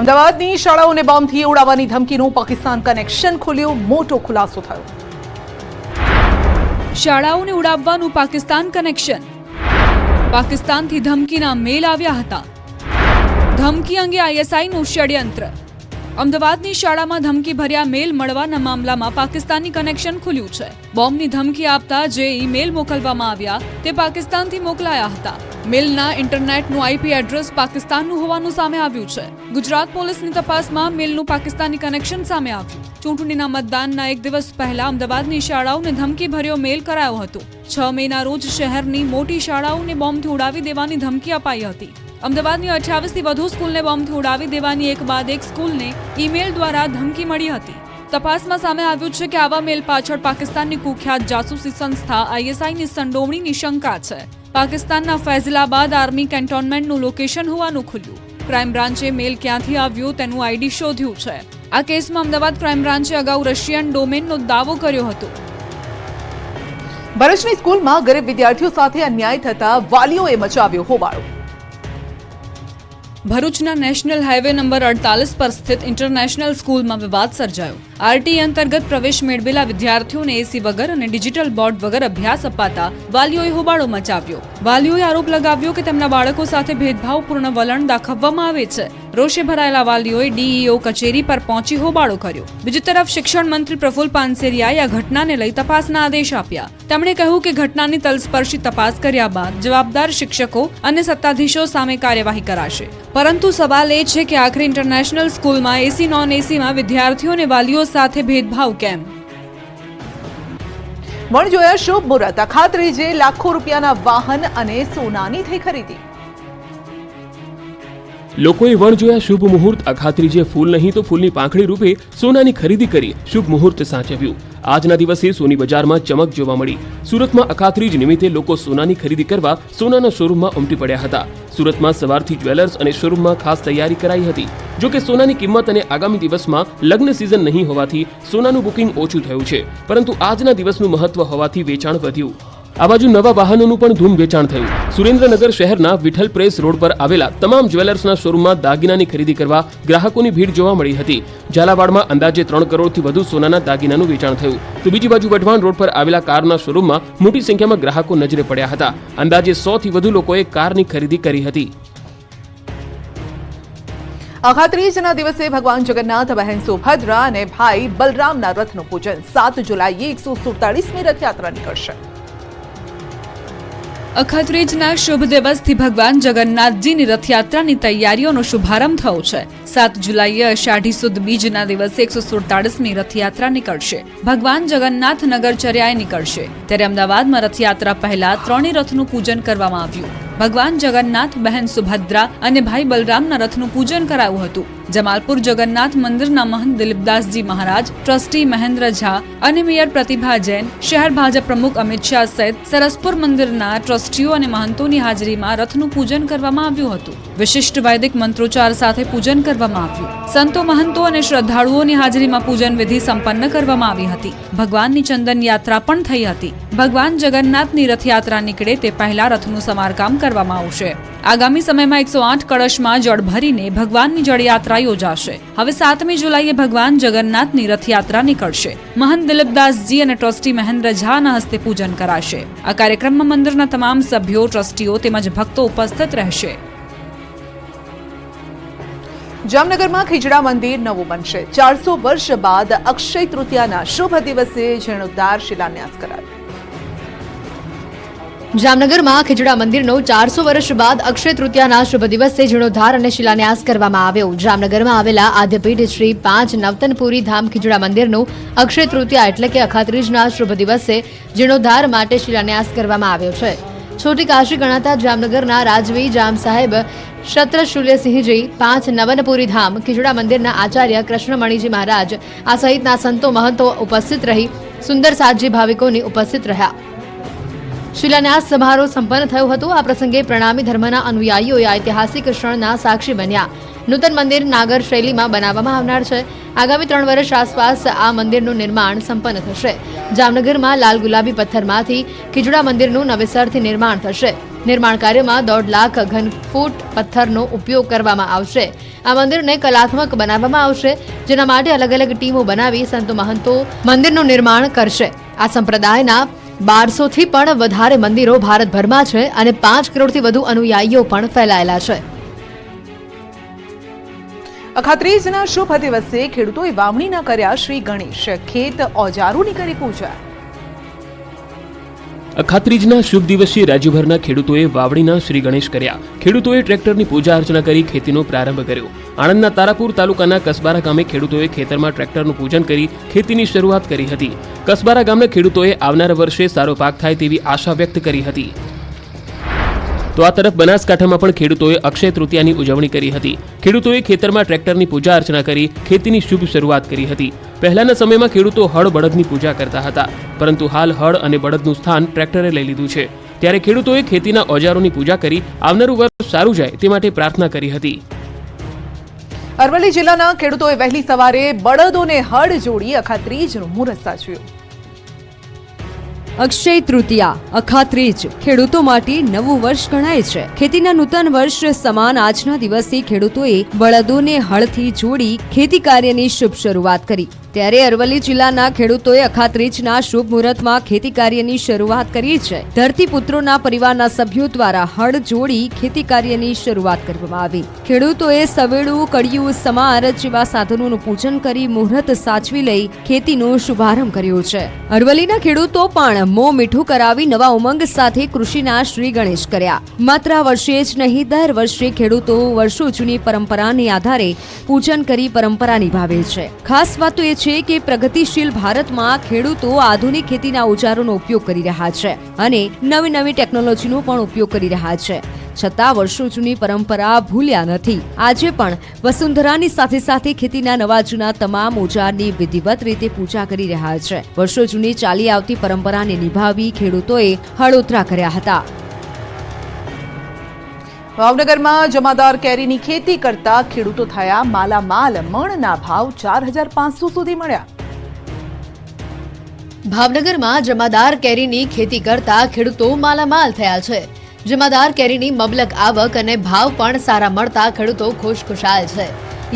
અમદાવાદની શાળાઓને બોમ્બથી ઉડાવવાની ધમકીનું પાકિસ્તાન કનેક્શન ખુલ્યું, મોટો ખુલાસો થયો. શાળાઓને ઉડાવવાનું પાકિસ્તાન કનેક્શન. પાકિસ્તાનથી ધમકીના મેલ આવ્યા હતા. ધમકી અંગે આઈએસઆઈનું ષડયંત્ર. અમદાવાદની શાળામાં ધમકી ભર્યા મેલ મળવાના મામલામાં પાકિસ્તાની કનેક્શન ખુલ્યું છે. બોમ્બની ધમકી આપતા જે ઈમેલ મોકલવામાં આવ્યા તે પાકિસ્તાનથી મોકલાયા હતા. મેલના ઇન્ટરનેટનું આઈપી એડ્રેસ પાકિસ્તાનનું હોવાનું સામે આવ્યું છે. ગુજરાત પોલીસની તપાસમાં મેલનું પાકિસ્તાની કનેક્શન સામે આવ્યું. ચૂંટણીના મતદાનના એક દિવસ પહેલા અમદાવાદની શાળાઓને ધમકી ભર્યો મેલ કરાયો હતો. 6 મેના રોજ શહેરની મોટી શાળાઓને બોમ્બથી ઉડાવી દેવાની ધમકી અપાઈ હતી. અમદાવાદની 28થી વધુ સ્કૂલને બોમ્બથી ઉડાવી દેવાની એક બાદ એક સ્કૂલને ઈમેલ દ્વારા ધમકી મળી હતી. તપાસમાં સામે આવ્યું છે કે આવા મેલ પાછળ પાકિસ્તાનની કુખ્યાત જાસૂસી સંસ્થા આઈએસઆઈની સંડોવણીની શંકા છે. પાકિસ્તાનના ફૈઝલાબાદ આર્મી કેન્ટોનમેન્ટનું લોકેશન હોવાનું ખુલ્યું. ક્રાઇમ બ્રાન્ચે મેલ ક્યાંથી આવ્યો તેનું આઈડી શોધ્યું છે. આ કેસમાં અમદાવાદ ક્રાઇમ બ્રાન્ચે અગાઉ રશિયન ડોમેનનો દાવો કર્યો હતો. ભરૂચની સ્કૂલમાં ગરીબ વિદ્યાર્થીઓ સાથે અન્યાય થતા વાલીઓએ મચાવ્યો હોબાળો. ભરૂચના નેશનલ હાઈવે નંબર 48 પર સ્થિત ઇન્ટરનેશનલ સ્કૂલમાં વિવાદ સર્જાયો. આરટી અંતર્ગત પ્રવેશ મેળવેલા વિદ્યાર્થીઓને એસી વગર અને ડિજિટલ બોર્ડ વગર અભ્યાસ અપાતા વાલીઓએ હોબાળો મચાવ્યો. વાલીઓએ આરોપ લગાવ્યો કે તેમના બાળકો સાથે ભેદભાવપૂર્ણ વલણ દાખવવામાં આવે છે. રોષે ભરાયેલા વાલીઓએ ડીઈઓ કચેરી પર પહોંચી હોબાળો કર્યો. બીજી તરફ શિક્ષણ મંત્રી પ્રફુલ પાનસેરિયાએ આ ઘટનાને લઈ તપાસના આદેશ આપ્યા. તેમણે કહ્યું કે ઘટનાની તલસ્પર્શી તપાસ કર્યા બાદ જવાબદાર શિક્ષકો અને સત્તાધીશો સામે કાર્યવાહી કરાશે. પરંતુ સવાલ એ છે કે આખરે ઇન્ટરનેશનલ સ્કૂલમાં એસી નોન એસીમાં વિદ્યાર્થીઓ અને વાલીઓ સાથે ભેદભાવ કેમ? વણજોયા શુભ મુહૂર્ત. અખાત્રીજે લાખો રૂપિયાના વાહન અને સોનાની થઈ ખરીદી. લોકોએ વણજોયા શુભ મુહૂર્ત. અખાત્રીજે ફૂલ નહીં તો ફૂલની પાંખડી રૂપે સોનાની ખરીદી કરી શુભ મુહૂર્ત સાચવ્યું. આજના દિવસે સોની બજારમાં ચમક જોવા મળી. સુરતમાં અખાત્રીજ નિમિત્તે લોકો સોનાની ખરીદી કરવા સોનાના શોરૂમમાં ઉમટી પડ્યા હતા. સુરતમાં સવારથી જ્વેલર્સ અને શોરૂમમાં ખાસ તૈયારી કરાઈ હતી. જો કે સોનાની કિંમત અને આગામી દિવસમાં લગ્ન સિઝન નહીં હોવાથી સોનાનું બુકિંગ ઓછું થયું છે, પરંતુ આજના દિવસનું મહત્વ હોવાથી વેચાણ વધ્યું. આ બાજુ નવા વાહનોનું પણ ધૂમ વેચાણ થયું. સુરેન્દ્રનગર શહેરના વિઠ્ઠલ પ્રેસ રોડ પર આવેલા તમામ જ્વેલર્સના શોરૂમમાં દાગીનાની ખરીદી કરવા ગ્રાહકોની ભીડ જોવા મળી હતી. ઝાલાવાડમાં અંદાજે 3 કરોડથી વધુ સોનાના દાગીનાનું વેચાણ થયું. તો બીજી બાજુ વઢવાણ રોડ પર આવેલા કારના શોરૂમમાં મોટી સંખ્યામાં ગ્રાહકો નજરે પડ્યા હતા. અંદાજે 100થી વધુ લોકોએ કારની ખરીદી કરી હતી. અખાત્રીજના દિવસે ભગવાન જગન્નાથ, બહેન સુભદ્રા અને ભાઈ બલરામના રથનું પૂજન. 7 જુલાઈએ 147મી રથયાત્રા નીકળશે. અખાત્રીજના શુભ દિવસથી ભગવાન જગન્નાથજીની રથયાત્રાની તૈયારીઓનો શુભારંભ થયો છે. 7 જુલાઈએ અષાઢી સુદ બીજના દિવસે 147મી રથયાત્રા નીકળશે. ભગવાન જગન્નાથ નગરચર્યાએ નીકળશે. ત્યારે અમદાવાદમાં રથયાત્રા પહેલા 3 રથનું પૂજન કરવામાં આવ્યું. ભગવાન જગન્નાથ, બહેન સુભદ્રા અને ભાઈ બલરામના રથનું પૂજન કરાયું હતું. જમાલપુર જગન્નાથ મંદિરના મહંત દિલીપદાસજી મહારાજ, ટ્રસ્ટી મહેન્દ્ર ઝા અને મેયર પ્રતિભા જૈન, શહેર ભાજપ પ્રમુખ અમિત શાહ સહિત સરસપુર મંદિરના ટ્રસ્ટીઓ અને મહંતોની હાજરીમાં રથનું પૂજન કરવામાં આવ્યું હતું. વિશિષ્ટ વૈદિક મંત્રોચ્ચાર સાથે પૂજન કરવામાં આવ્યું. સંતો, મહંતો અને શ્રદ્ધાળુઓની હાજરીમાં પૂજન વિધિ સંપન્ન કરવામાં આવી હતી. ભગવાનની ચંદન યાત્રા પણ થઈ હતી. ભગવાન જગન્નાથની રથયાત્રા નીકળે તે પહેલા રથનું સમારકામ કરવામાં આવશે. આગામી સમયમાં 108 કળશમાં જળ ભરીને ભગવાનની જળયાત્રા યોજાશે. હવે 7મી જુલાઈએ ભગવાન જગન્નાથની રથયાત્રા નીકળશે. મહંત દિલીપદાસજી અને ટ્રસ્ટી મહેન્દ્ર ઝાના હસ્તે પૂજન કરાશે. આ કાર્યક્રમમાં મંદિરના તમામ સભ્યો, ટ્રસ્ટીઓ તેમજ ભક્તો ઉપસ્થિત રહેશે. જામનગરમાં ખીજડા મંદિર નવું બનશે. 400 વર્ષ બાદ અક્ષય તૃતીયાના શુભ દિવસે જીર્ણોદ્ધાર શિલાન્યાસ કરાયો. જામનગરમાં ખીજડા મંદિરનો 400 વર્ષ બાદ અક્ષય તૃતીયાના શુભ દિવસે જીર્ણોદ્ધાર અને શિલાન્યાસ કરવામાં આવ્યો. જામનગરમાં આવેલા આદ્યપીઠ શ્રી 5 નવતનપુરી ધામ ખીજડા મંદિરનું અક્ષય તૃતીયા એટલે કે અખાત્રીજના શુભ દિવસે જીર્ણોદ્ધાર માટે શિલાન્યાસ કરવામાં આવ્યો છે. છોટી કાશી ગણાતા જામનગરના રાજવી જામ સાહેબ શત્રશુલ્યસિંહજી, 5 નવનપુરી ધામ ખીજડા મંદિરના આચાર્ય કૃષ્ણમણીજી મહારાજ આ સહિતના સંતો, મહંતો ઉપસ્થિત રહી સુંદર સાજી ભાવિકોની ઉપસ્થિત રહ્યા. શિલાન્યાસ સમારોહ સંપન્ન થયો હતો. આ પ્રસંગે પ્રણામી ધર્મના અનુયાયીઓએ ઐતિહાસિક ક્ષણના સાક્ષી બન્યા. નૂતન મંદિર નાગર શૈલીમાં બનાવવામાં આવનાર છે. આગામી 3 વર્ષ આસપાસ આ મંદિરનું નિર્માણ સંપન્ન થશે. જામનગરમાં લાલ ગુલાબી પથ્થરમાંથી ખીજડા મંદિરનું નવેસરથી નિર્માણ થશે. નિર્માણ કાર્યમાં 1.5 લાખ ઘન ફૂટ પથ્થરનો ઉપયોગ કરવામાં આવશે. આ મંદિરને કલાત્મક બનાવવામાં આવશે, જેના માટે અલગ અલગ ટીમો બનાવી સંતો મહંતો મંદિરનું નિર્માણ કરશે. આ સંપ્રદાયના 1200 થી પણ વધારે મંદિરો ભારતભરમાં છે અને 5 કરોડથી વધુ અનુયાયીઓ પણ ફેલાયેલા છે. અખાત્રીજના શુભ દિવસે ખેડૂતોએ વાવણીના કર્યા શ્રી ગણેશ, ખેત ઓજારોની કરી પૂજા. અખાત્રીજના શુભ દિવસે રાજ્યભરના ખેડૂતોએ વાવણીના શ્રી ગણેશ કર્યા. ખેડૂતોએ ટ્રેક્ટરની પૂજા અર્ચના કરી ખેતીનો પ્રારંભ કર્યો. આણંદના તારાપુર તાલુકાના કસબારા ગામે ખેડૂતોએ ખેતરમાં ટ્રેક્ટરનું પૂજન કરી ખેતીની શરૂઆત કરી હતી. કસબારા ગામના ખેડૂતોએ આવનારા વર્ષે સારો પાક થાય તેવી આશા વ્યક્ત કરી હતી. તો આ તરફ બનાસકાંઠામાં પણ ખેડૂતોએ અક્ષય તૃતીયાની ઉજવણી કરી હતી. ખેડૂતોએ ખેતરમાં ટ્રેક્ટરની પૂજા અર્ચના કરી ખેતીની શુભ શરૂઆત કરી હતી. પહેલાના સમયમાં ખેડૂતો હળ બળદની પૂજા કરતા હતા, પરંતુ હાલ હળ અને બળદનું સ્થાન ટ્રેક્ટરે લઈ લીધું છે. ત્યારે ખેડૂતોએ ખેતીના ઓજારોની પૂજા કરી આવનારું વર્ષ સારું જાય તે માટે પ્રાર્થના કરી હતી. અરવલ્લી જિલ્લાના ખેડૂતોએ વહેલી સવારે બળદોને હળ જોડી અખાત્રીજનું મુહૂર્ત સાચ્યું. અક્ષય તૃતીયા અખાત્રીજ ખેડૂતો માટે નવું વર્ષ ગણાય છે. ખેતીના નૂતન વર્ષ સમાન આજના દિવસે ખેડૂતોએ બળદોને હળથી જોડી ખેતી કાર્યની શુભ શરૂઆત કરી. ત્યારે અરવલ્લી જિલ્લાના ખેડૂતોએ અખાત્રીજના શુભ મુહૂર્તમાં ખેતી કાર્યની શરૂઆત કરી છે. ધરતીપુત્રોના પરિવારના સભ્યો દ્વારા હળ જોડી ખેતી કાર્યની શરૂઆત કરવામાં આવી. ખેડૂતોએ સવેડું, કડિયું, સમાર જેવા સાધનોનું પૂજન કરી મુહૂર્ત સાચવી લઈ ખેતીનો શુભારંભ કર્યો છે. અરવલ્લીના ખેડૂતો પણ મોં મીઠું કરાવી નવા ઉમંગ સાથે કૃષિના શ્રી ગણેશ કર્યા. માત્ર આ વર્ષે જ નહીં, દર વર્ષે ખેડૂતો વર્ષો જૂની પરંપરાને આધારે પૂજન કરી પરંપરા નિભાવે છે. ખાસ વાત તો એ છે કે પ્રગતિશીલ ભારતમાં ખેડૂતો આધુનિક ખેતીના ઓજારોનો ઉપયોગ કરી રહ્યા છે અને નવી નવી ટેકનોલોજીનો પણ ઉપયોગ કરી રહ્યા છે. છતાં વર્ષો જૂની પરંપરા ભૂલ્યા નથી. આજે પણ વસુંધરાની સાથે સાથે ખેતીના નવા જૂના તમામ ઓજારની વિધિવત રીતે પૂજા કરી રહ્યા છે. વર્ષો જૂની ચાલી આવતી પરંપરાને નિભાવી ખેડૂતોએ હળોતરા કર્યા હતા. ભાવનગરમાં જમાદાર કેરીની ખેતી કરતા ખેડૂતો થયા માલામાલ. મણના ભાવ 4,500 સુધી મળ્યા. ભાવનગરમાં જમાદાર કેરીની ખેતી કરતા ખેડૂતો માલામાલ થયા છે. જમાદાર કેરીની મબલક આવક અને ભાવ પણ સારા મળતા ખેડૂતો ખુશખુશાલ છે.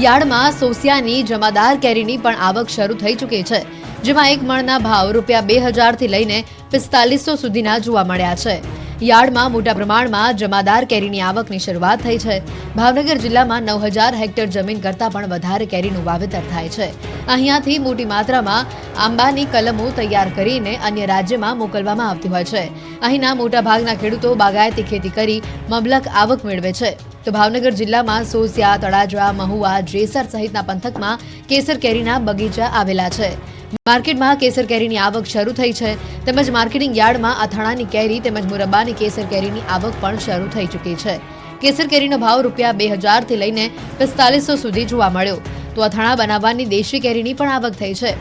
યાર્ડમાં સોસિયાની જમાદાર કેરીની પણ આવક શરૂ થઈ ચૂકી છે, જેમાં એક મણના ભાવ ₹2,000 થી લઈને 4500 સુધીના જોવા મળ્યા છે. યાર્ડમાં મોટા પ્રમાણમાં જમાદાર કેરીની આવકની શરૂઆત થઈ છે. ભાવનગર જિલ્લામાં 9,000 હેક્ટર જમીન કરતાં પણ વધારે કેરીનું વાવેતર થાય છે. અહીંયાથી મોટી માત્રામાં આંબાની કલમો તૈયાર કરીને અન્ય રાજ્યમાં મોકલવામાં આવતી હોય છે. અહીંના મોટાભાગના ખેડૂતો બાગાયતી ખેતી કરી મબલક આવક મેળવે છે. તો ભાવનગર જિલ્લામાં સોસિયા, તળાજા, મહુવા, જેસર સહિતના પંથકમાં કેસર કેરીના બગીચા આવેલા છે. માર્કેટમાં કેસર કેરીની આવક શરૂ થઈ છે, તેમજ માર્કેટિંગ યાર્ડમાં અથાણાની કેરી તેમજ મુરબ્બાની કેસર કેરીની આવક પણ શરૂ થઈ ચૂકી છે. કેસર કેરીનો ભાવ ₹2,000 થી લઈને 4500 સુધી જોવા મળ્યો. તો અથાણા બનાવવાની દેશી કેરીની પણ આવક થઈ છે,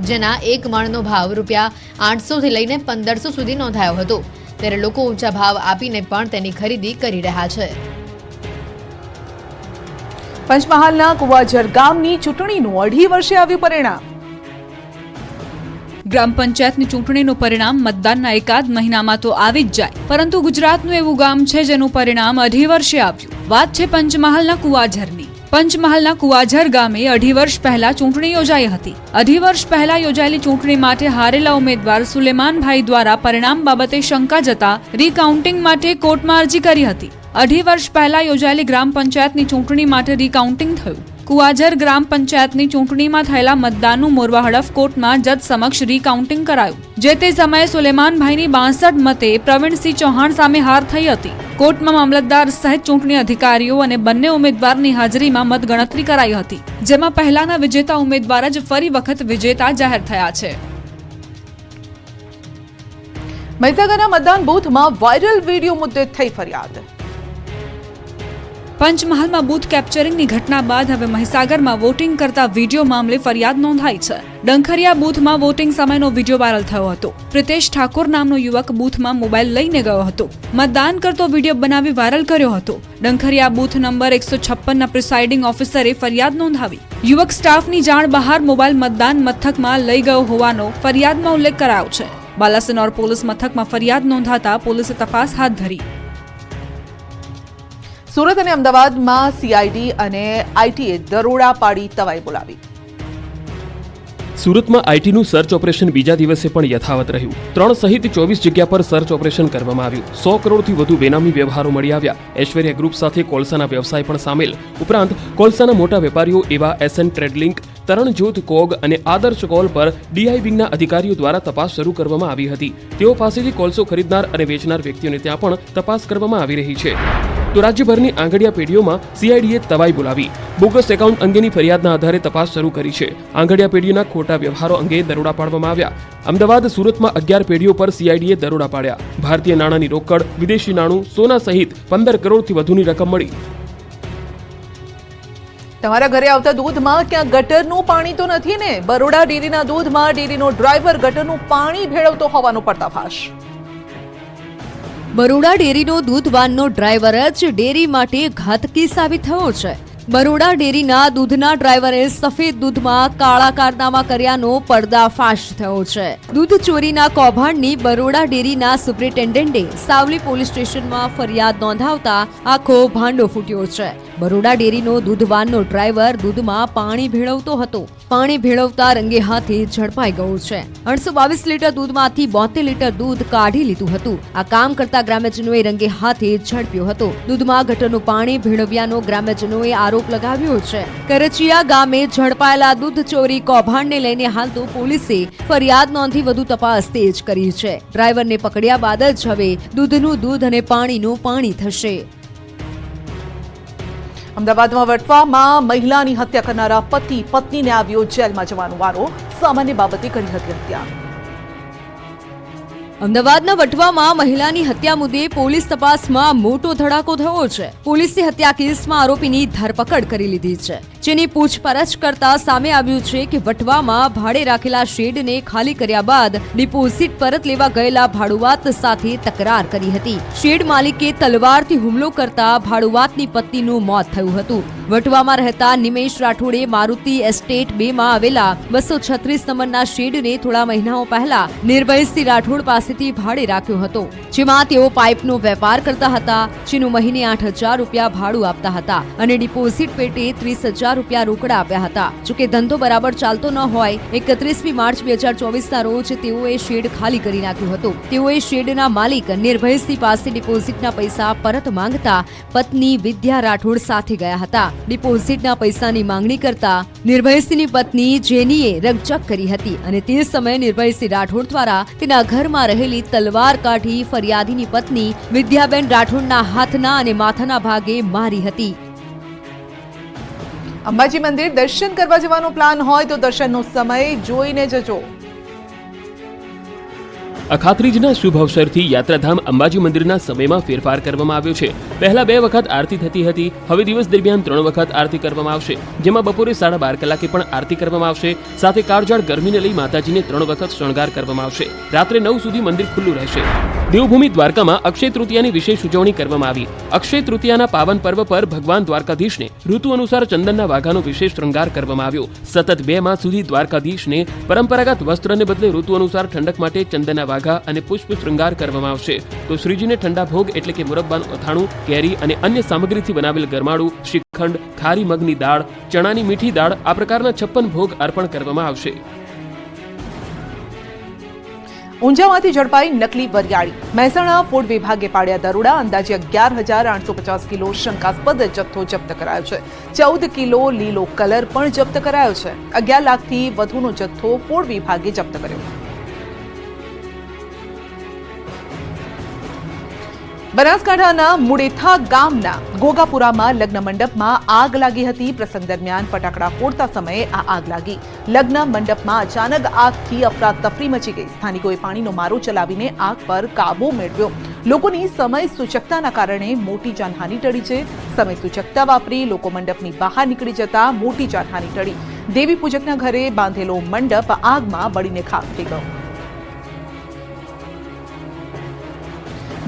જેના એક મણનો ભાવ ₹800 થી લઈને 1500 સુધી નોંધાયો હતો. ત્યારે લોકો ઊંચા ભાવ આપીને પણ તેની ખરીદી કરી રહ્યા છે. પંચમહાલના કુવાઝર ગામની ચૂંટણીનું 2.5 વર્ષે આવ્યું પરિણામ. ગ્રામ પંચાયતની ચૂંટણીનું પરિણામ મતદાનના એકાદ મહિનામાં તો આવી જ જાય, પરંતુ ગુજરાતનું એવું ગામ છે જેનું પરિણામ 2.5 વર્ષે આવ્યું. વાત છે પંચમહાલના કુવાઝરની. પંચમહાલના કુવાઝર ગામે 2.5 વર્ષ પહેલા ચૂંટણી યોજાઈ હતી. 2.5 વર્ષ પહેલા યોજાયેલી ચૂંટણી માટે હારેલા ઉમેદવાર સુલેમાનભાઈ દ્વારા પરિણામ બાબતે શંકા જતા રીકાઉન્ટિંગ માટે કોર્ટમાં અરજી કરી હતી. 2.5 વર્ષ પહેલા યોજાયેલી ગ્રામ પંચાયતની ચૂંટણી માટે રીકાઉન્ટિંગ થયું. કુવાઝર ગ્રામ પંચાયતની ચૂંટણીમાં થયેલા મતદાનનું મોરવા હડફ કોર્ટમાં જજ સમક્ષ રીકાઉન્ટિંગ કરાયું. જે તે સમયે સુલેમાનભાઈની 62 મતે પ્રવીણસિંહ ચૌહાણ સામે હાર થઈ હતી. કોર્ટમાં મામલતદાર સહિત ચૂંટણી અધિકારીઓ અને બંને ઉમેદવારની હાજરીમાં મતગણતરી કરાઈ હતી, જેમાં પહેલાના વિજેતા ઉમેદવાર જ ફરી વખત વિજેતા જાહેર થયા છે. મહીસાગરના મતદાન બૂથમાં વાયરલ વિડીયો મુદ્દે થઈ ફરિયાદ. પંચમહાલમાં બૂથ કેપ્ચરિંગની ઘટના બાદ હવે મહીસાગરમાં વોટિંગ કરતા વિડીયો મામલે ફરિયાદ નોંધાઈ છે. ડંખરિયા બૂથમાં વોટિંગ સમયનો વિડીયો વાયરલ થયો હતો. પ્રિતેશ ઠાકોર નામનો યુવક બૂથમાં મોબાઈલ લઈને ગયો હતો. મતદાન કરતો વિડીયો બનાવી વાયરલ કર્યો હતો. ડંખરિયા બૂથ નંબર 156ના પ્રિસાઇડિંગ ઓફિસરે ફરિયાદ નોંધાવી. યુવક સ્ટાફની જાણ બહાર મોબાઈલ મતદાન મથકમાં લઈ ગયો હોવાનો ફરિયાદમાં ઉલ્લેખ કરાયો છે. બાલાસિનોર પોલીસ મથકમાં ફરિયાદ નોંધાતા પોલીસે તપાસ હાથ ધરી. સુરત અને અમદાવાદમાં સીઆઈડી અને આઈટીએ દરોડા પાડી તવાઈ બોલાવી. સુરતમાં આઈટીનું સર્ચ ઓપરેશન બીજા દિવસે પણ યથાવત રહ્યું. 3 સહિત 24 જગ્યા પર સર્ચ ઓપરેશન કરવામાં આવ્યું. 100 કરોડથી વધુ બેનામી વ્યવહારો મળી આવ્યા. ઐશ્વર્યા ગ્રુપ સાથે કોલસાના વ્યવસાય પણ સામેલ. ઉપરાંત કોલસાના મોટા વેપારીઓ એવા એસએન ટ્રેડલિંક, તરણજોત કોગ અને આદર્શ કોલ પર ડીઆઈ વિંગના અધિકારીઓ દ્વારા તપાસ શરૂ કરવામાં આવી હતી. તેઓ પાસેથી કોલસો ખરીદનાર અને વેચનાર વ્યક્તિઓને ત્યાં પણ તપાસ કરવામાં આવી રહી છે. તો રાજ્યભરની આંગડિયા પેઢીઓમાં સીઆઈડીએ તવાઈ બોલાવી. બોગસ એકાઉન્ટ અંગેની ફરિયાદના આધારે તપાસ શરૂ કરી છે. આંગડિયા પેઢીઓના ખોટા વ્યવહારો અંગે દરોડા પાડવામાં આવ્યા. અમદાવાદ, સુરતમાં 11 પેઢીઓ પર સીઆઈડીએ દરોડા પાડ્યા. ભારતીય નાણાંની રોકડ, વિદેશી નાણું, સોના સહિત 15 કરોડથી વધુની રકમ મળી. તમારા ઘરે આવતા દૂધમાં ક્યાં ગટરનું પાણી તો નથી ને? બરોડા ડેરીના દૂધમાં ડેરીનો ડ્રાઈવર ગટરનું પાણી ભેળવતો હોવાનો પર્દાફાશ. બરોડા ડેરીનો દૂધવાનનો ડ્રાઈવર જ ડેરી માટે ઘાતકી સાબિત થયો છે. બરોડા ડેરીના દૂધના ડ્રાઈવરે સફેદ દૂધમાં કાળા કારનામા કર્યાનો પર્દાફાશ થયો છે. દૂધ ચોરીના કૌભાંડની બરોડા ડેરીના સુપ્રિન્ટેન્ડન્ટે સાવલી પોલીસ સ્ટેશનમાં ફરિયાદ નોંધાવતા આખો ભાંડો ફૂટ્યો છે. બરોડા ડેરીનો દૂધવાનનો ડ્રાઈવર દૂધમાં પાણી ભેળવતો હતો. પાણી ભેળવતા રંગે હાથે ઝડપાઈ ગયો છે. 822 લીટર દૂધમાંથી 72 લીટર દૂધ કાઢી લીધું હતું. આ કામ કરતા ગ્રામ્યજનોએ રંગે હાથે ઝડપ્યો હતો. દૂધમાં ગટરનું પાણી ભેળવ્યાનો ગ્રામ્યજનોએ આરોપ લગાવ્યો છે. કરચિયા ગામે ઝડપાયેલા દૂધ ચોરી કૌભાંડને લઈને હાલ તો પોલીસે ફરિયાદ નોંધી વધુ તપાસ તેજ કરી છે. ડ્રાઈવરને પકડ્યા બાદ જ હવે દૂધનું દૂધ અને પાણીનું પાણી થશે. અમદાવાદમાં વટવામાં મહિલાની હત્યા કરનારા પતિ પત્નીને આવ્યો જેલમાં જવાનો વારો. સામાન્ય બાબતે કરી હતી હત્યા. અમદાવાદના વટવામાં મહિલાની હત્યા મુદ્દે પોલીસ તપાસમાં મોટો ધડાકો થયો છે. પોલીસે હત્યા કેસમાં આરોપીની ધરપકડ કરી લીધી છે. જેની પૂછપરછ કરતા સામે આવ્યું છે કે વટવામાં ભાડે રાખેલા શેડને ખાલી કર્યા બાદ ડિપોઝિટ પરત લેવા ગયેલા ભાડુઆત સાથે તકરાર કરી હતી. શેડ માલિકે તલવારથી હુમલો કરતા ભાડુઆતની પત્નીનું મોત થયું હતું. વટવામાં રહેતા નિમેશ રાઠોડે મારુતિ એસ્ટેટ 2 માં આવેલા 236 નંબરના શેડને થોડા મહિનાઓ પહેલા નિર્ભયસિંહ રાઠોડ પાસેથી ભાડે રાખ્યો હતો. જેમાં તેઓ પાઇપનો વેપાર કરતા હતા, જેનું મહિને 8,000 રૂપિયા ભાડું આપતા હતા અને ડિપોઝિટ પેટે 30,000 રૂપિયા રોકડા આપ્યા હતા. જોકે ધંધો બરાબર ચાલતો ન હોય 31મી માર્ચ 2024ના રોજ તેઓએ શેડ ખાલી કરી નાખ્યો હતો. તેઓએ શેડના માલિક નિર્ભયસિંહ પાસે ડિપોઝિટના પૈસા પરત માંગતા પત્ની વિદ્યા રાઠોડ સાથે ગયા હતા. ડિપોઝિટના પૈસાની માંગણી કરતા નિર્ભયસિંહની પત્ની જેનીએ રકઝક કરી હતી અને તે સમયે નિર્ભયસિંહ રાઠોડ દ્વારા તેના ઘરમાં રહેલી તલવાર કાઢી ફરિયાદીની પત્ની વિદ્યાબેન રાઠોડના હાથના અને માથાના ભાગે મારી હતી. અંબાજી મંદિર દર્શન કરવા જવાનો પ્લાન હોય તો દર્શનનો સમય જોઈને જજો. અખાત્રીજના શુભ અવસરથી યાત્રાધામ અંબાજી મંદિરના સમયમાં ફેરફાર કરવામાં આવ્યો છે. પહેલા 2 વખત આરતી થતી હતી. હવે દિવસ દરમિયાન 3 વખત આરતી કરવામાં આવશે. જેમાં બપોરે 12:30 કલાકે પણ આરતી કરવામાં આવશે. સાથે કાળઝાળ ગરમીને લઈ માતાજીને 3 વખત શણગાર કરવામાં આવશે. રાત્રે 9 સુધી મંદિર ખુલ્લું રહેશે. દેવભૂમિ દ્વારકામાં અક્ષય તૃતીયાની વિશેષ ઉજવણી કરવામાં આવી. અક્ષય તૃતીયાના પાવન પર્વ પર ભગવાન દ્વારકાધીશને ઋતુ અનુસાર ચંદનના વાઘાનો વિશેષ શૃંગાર કરવામાં આવ્યો. સતત 2 માસ સુધી દ્વારકાધીશને પરંપરાગત વસ્ત્રને બદલે ઋતુ અનુસાર ઠંડક માટે ચંદનના વાઘા અને પુષ્પ શૃંગાર કરવામાં આવશે. તો શ્રીજીને ઠંડા ભોગ એટલે કે મુરબ્બાનું અથાણું, કેરી અને અન્ય સામગ્રીથી બનાવેલ ગરમાળું, શ્રીખંડ, ખારી મગની દાળ, ચણાની મીઠી દાળ આ પ્રકારના 56 ભોગ અર્પણ કરવામાં આવશે. ઊંઝામાંથી ઝડપાઈ નકલી વરિયાળી. મહેસાણા ફૂડ વિભાગે પાડ્યા દરોડા. અંદાજે 11,850 કિલો શંકાસ્પદ જથ્થો જપ્ત કરાયો છે. 14 કિલો લીલો કલર પણ જપ્ત કરાયો છે. 11 લાખથી વધુનો જથ્થો ફૂડ વિભાગે જપ્ત કર્યો. બનાસકાંઠાના મુડેથા ગામના ગોગાપુરામાં લગ્ન મંડપમાં આગ લાગી હતી. પ્રસંગ દરમિયાન ફટાકડા ફોડતા સમયે આ આગ લાગી. લગ્ન મંડપમાં અચાનક આગથી અફરાતફરી મચી ગઈ. સ્થાનિકોએ પાણીનો મારો ચલાવીને આગ પર કાબુ મેળવ્યો. લોકોની સમય સૂચકતાના કારણે મોટી જાનહાનિ ટળી છે. સમય સૂચકતા વાપરી લોકો મંડપની બહાર નીકળી જતા મોટી જાનહાનિ ટળી. દેવી પૂજકના ઘરે બાંધેલો મંડપ આગમાં બળીને ખાખ થઈ ગયો.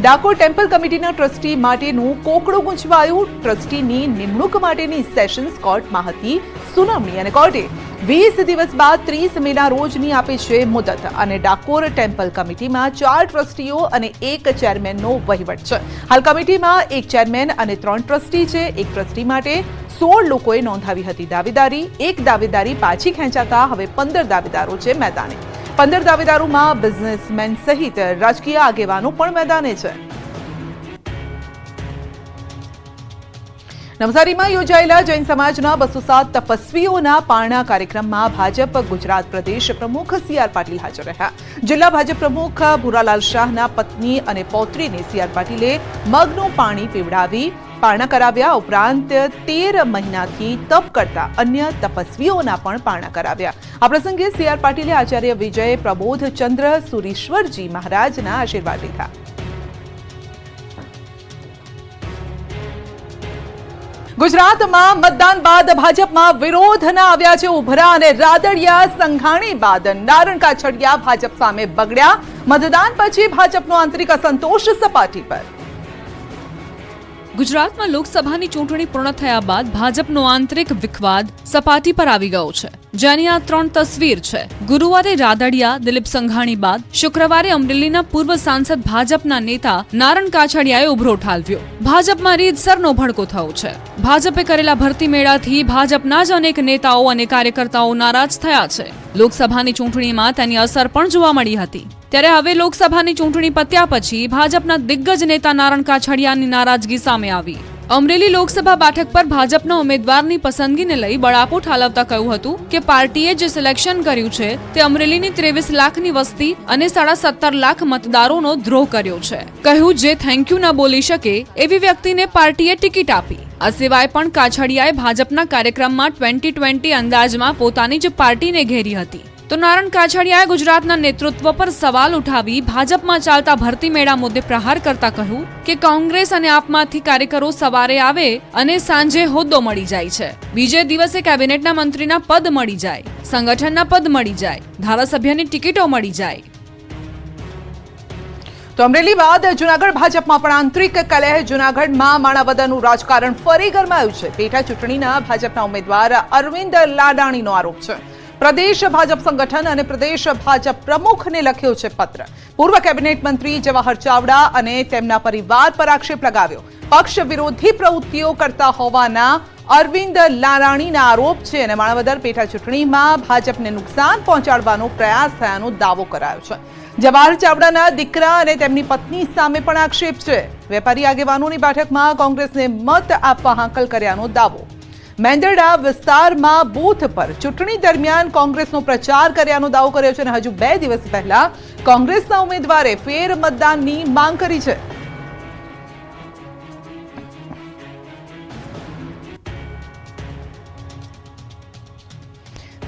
ડાકોર ટેમ્પલ કમિટીના ટ્રસ્ટી માટેનું કોકડું ગુંચવાયું. ટ્રસ્ટીની નિમણૂક માટેની સેશન્સ કોર્ટમાં હતી સુનાવણી અને કોર્ટે 20 દિવસ બાદ 30 મેના રોજની આપી છે મુદત. અને ડાકોર ટેમ્પલ કમિટીમાં 4 ટ્રસ્ટીઓ અને 1 ચેરમેનનો વહીવટ છે. હાલ કમિટીમાં 1 ચેરમેન અને 3 ટ્રસ્ટી છે. એક ટ્રસ્ટી માટે 16 લોકોએ નોંધાવી હતી દાવેદારી. એક દાવેદારી પાછી ખેંચાતા હવે 15 દાવેદારો છે મેદાને. 15 દાવેદારોમાં બિઝનેસમેન સહિત રાજકીય આગેવાનો પણ મેદાને છે. નવસારીમાં યોજાયેલા જૈન સમાજના 207 તપસ્વીઓના પારણા કાર્યક્રમમાં ભાજપ ગુજરાત પ્રદેશ પ્રમુખ CR પાટીલ હાજર રહ્યા. જિલ્લા ભાજપ પ્રમુખ ભૂરાલાલ શાહના પત્ની અને પૌત્રીને CR પાટીલે મગનું પાણી પીવડાવી પારણા કરાવ્યા. ઉપરાંત 13 મહિનાથી તપ કરતા અન્ય તપસ્વીઓના પણ પારણા કરાવ્યા. આ પ્રસંગે CR પાટીલે આચાર્ય વિજય પ્રબોધચંદ્ર સુરીશ્વરજી મહારાજના આશીર્વાદ લીધા. ગુજરાતમાં મતદાન બાદ ભાજપમાં વિરોધના આવ્યા છે ઉભરા અને રાદડિયા. સંઘાણી બાદ નારણ કાછડિયા ભાજપ સામે બગડ્યા. મતદાન પછી ભાજપનો આંતરિક અસંતોષ સપાટી પર. ગુજરાતમાં લોકસભાની ચૂંટણી પૂર્ણ થયા બાદ ભાજપનો આંતરિક વિખવાદ સપાટી પર આવી ગયો છે, જેની આ 3 તસવીર છે. ગુરુવારે રાદડિયા દિલીપ સંઘાણી બાદ શુક્રવારે અમરેલીના પૂર્વ સાંસદ ભાજપના નેતા નારણ કાછડિયાએ ઉભરો ઠાલવ્યો. ભાજપમાં રીતસરનો ભડકો થયો છે. ભાજપે કરેલા ભરતી મેળાથી ભાજપના જ અનેક નેતાઓ અને કાર્યકર્તાઓ નારાજ થયા છે. લોકસભાની ચૂંટણીમાં તેની અસર પણ જોવા મળી હતી. ત્યારે હવે લોકસભાની ચૂંટણી પત્યા પછી ભાજપના દિગ્ગજ નેતા નારણ કાછડિયાની નારાજગી સામે આવી. અમરેલી લોકસભા બેઠક પર ભાજપના ઉમેદવારની પસંદગીને લઈ બળાપો ઠાલવતા કહ્યું હતું કે પાર્ટીએ જે સિલેક્શન કર્યું છે તે અમરેલીની 23 લાખની વસ્તી અને 17.5 લાખ મતદારોનો દ્રોહ કર્યો છે. કહ્યું જે થેન્ક યુ ન બોલી શકે એવી વ્યક્તિને પાર્ટીએ ટિકિટ આપી. આ સિવાય પણ કાછડિયાએ ભાજપના કાર્યક્રમમાં 2020 અંદાજમાં પોતાની જ પાર્ટીને ઘેરી હતી. તો નારણ કાછડિયાએ ગુજરાતના નેતૃત્વ પર સવાલ ઉઠાવી ભાજપમાં ચાલતા ભરતી મેળા મુદ્દે પ્રહાર કરતા કહ્યું કે કોંગ્રેસ અને આપમાંથી કાર્યકરો સવારે આવે અને સાંજે હોદ્દો મળી જાય છે. બીજે દિવસે કેબિનેટના મંત્રીના પદ મળી જાય, સંગઠનના પદ મળી જાય, ધારાસભ્યની ટિકિટો મળી જાય. તો અમરેલી બાદ જૂનાગઢ ભાજપમાં પણ આંતરિક કલહ. જૂનાગઢમાં માણાવદરનું રાજકારણ ફરી ગરમાયું છે. પેટા ચૂંટણીના ભાજપના ઉમેદવાર અરવિંદ લાડાણીનો આરોપ છે. પ્રદેશ ભાજપ સંગઠન અને પ્રદેશ ભાજપ પ્રમુખને લખ્યો છે પત્ર. પૂર્વ કેબિનેટ મંત્રી જવાહર ચાવડા અને તેમના પરિવાર પર આક્ષેપ લગાવ્યો. પક્ષ વિરોધી પ્રવૃત્તિઓ કરતા હોવાના અરવિંદ લાડાણીના આરોપ છે અને માણાવદર પેટા ચૂંટણીમાં ભાજપને નુકસાન પહોંચાડવાનો પ્રયાસ થયાનો દાવો કરાયો છે. જવાહર ચાવડાના દીકરા અને તેમની પત્ની સામે પણ આક્ષેપ છે. વેપારી આગેવાનોની બેઠકમાં કોંગ્રેસને મત આપવા હાંકલ કર્યાનો દાવો. મેંદરડા વિસ્તારમાં બૂથ પર ચૂંટણી દરમિયાન કોંગ્રેસનો પ્રચાર કર્યાનો દાવો કર્યો છે અને હજુ 2 દિવસ પહેલા કોંગ્રેસના ઉમેદવારે ફેર મતદાનની માંગ કરી છે.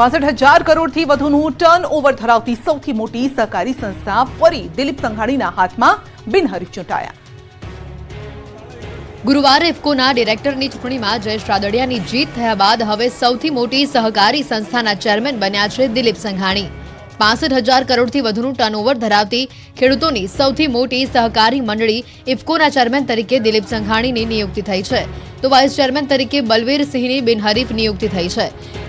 ₹65,000 કરોડથી વધુનું ટર્નઓવર ધરાવતી સૌથી મોટી સહકારી સંસ્થા ફરી દિલીપ સંઘાણીના હાથમાં બિનહરીફ ચૂંટાયા. ગુરુવારે ઇફકોના ડિરેક્ટરની ચૂંટણીમાં જયેશ રાદડિયાની જીત થયા બાદ હવે સૌથી મોટી સહકારી સંસ્થાના ચેરમેન બન્યા છે દિલીપ સંઘાણી. 65,000 કરોડથી વધુનું ટર્નઓવર ધરાવતી ખેડૂતોની સૌથી મોટી સહકારી મંડળી ઇફકોના ચેરમેન તરીકે દિલીપ સંઘાણીની નિયુક્તિ થઈ છે. તો વાઇસ ચેરમેન તરીકે બલવીરસિંહની બિનહરીફ નિયુક્તિ થઈ છે.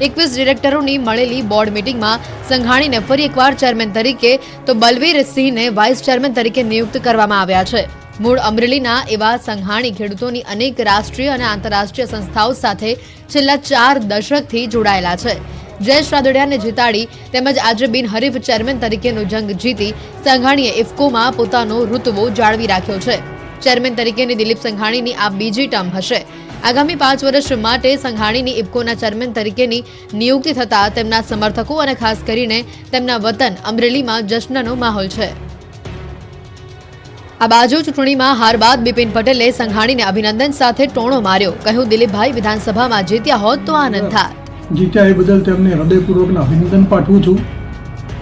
21 ડિરેક્ટરોની મળેલી બોર્ડ મિટિંગમાં સંઘાણીને ફરી એકવાર ચેરમેન તરીકે તો બલવીરસિંહને વાઇસ ચેરમેન તરીકે નિયુક્ત કરવામાં આવ્યા છે. મૂળ અમરેલીના એવા સંઘાણી ખેડૂતોની અનેક રાષ્ટ્રીય અને આંતરરાષ્ટ્રીય સંસ્થાઓ સાથે છેલ્લા 4 દશકથી જોડાયેલા છે. જયેશ રાદડિયાને જીતાડી તેમજ આજે બિનહરીફ ચેરમેન તરીકેનો જંગ જીતી સંઘાણીએ ઇફકોમાં પોતાનો ઋતબો જાળવી રાખ્યો છે. ચેરમેન તરીકેની દિલીપ સંઘાણીની આ બીજી ટર્મ હશે. આગામી 5 વર્ષ માટે સંઘાણીની ઇફકોના ચેરમેન તરીકેની નિયુક્તિ થતાં તેમના સમર્થકો અને ખાસ કરીને તેમના વતન અમરેલીમાં જશ્નનો માહોલ છે. આ બાજુ ચૂંટણીમાં હાર બાદ બિપિન પટેલે સંઘાણીને અભિનંદન સાથે ટોણો માર્યો. કહ્યું દિલીપભાઈ વિધાનસભામાં જીત્યા હોત તો આનંદ થાત. જીત્યા એ બદલ તેમને હૃદયપૂર્વકના અભિનંદન પાઠવું છું.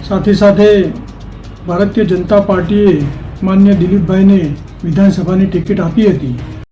સાથે સાથે ભારતીય જનતા પાર્ટીએ માન્ય દિલીપભાઈને વિધાનસભાની ટિકિટ આપી હતી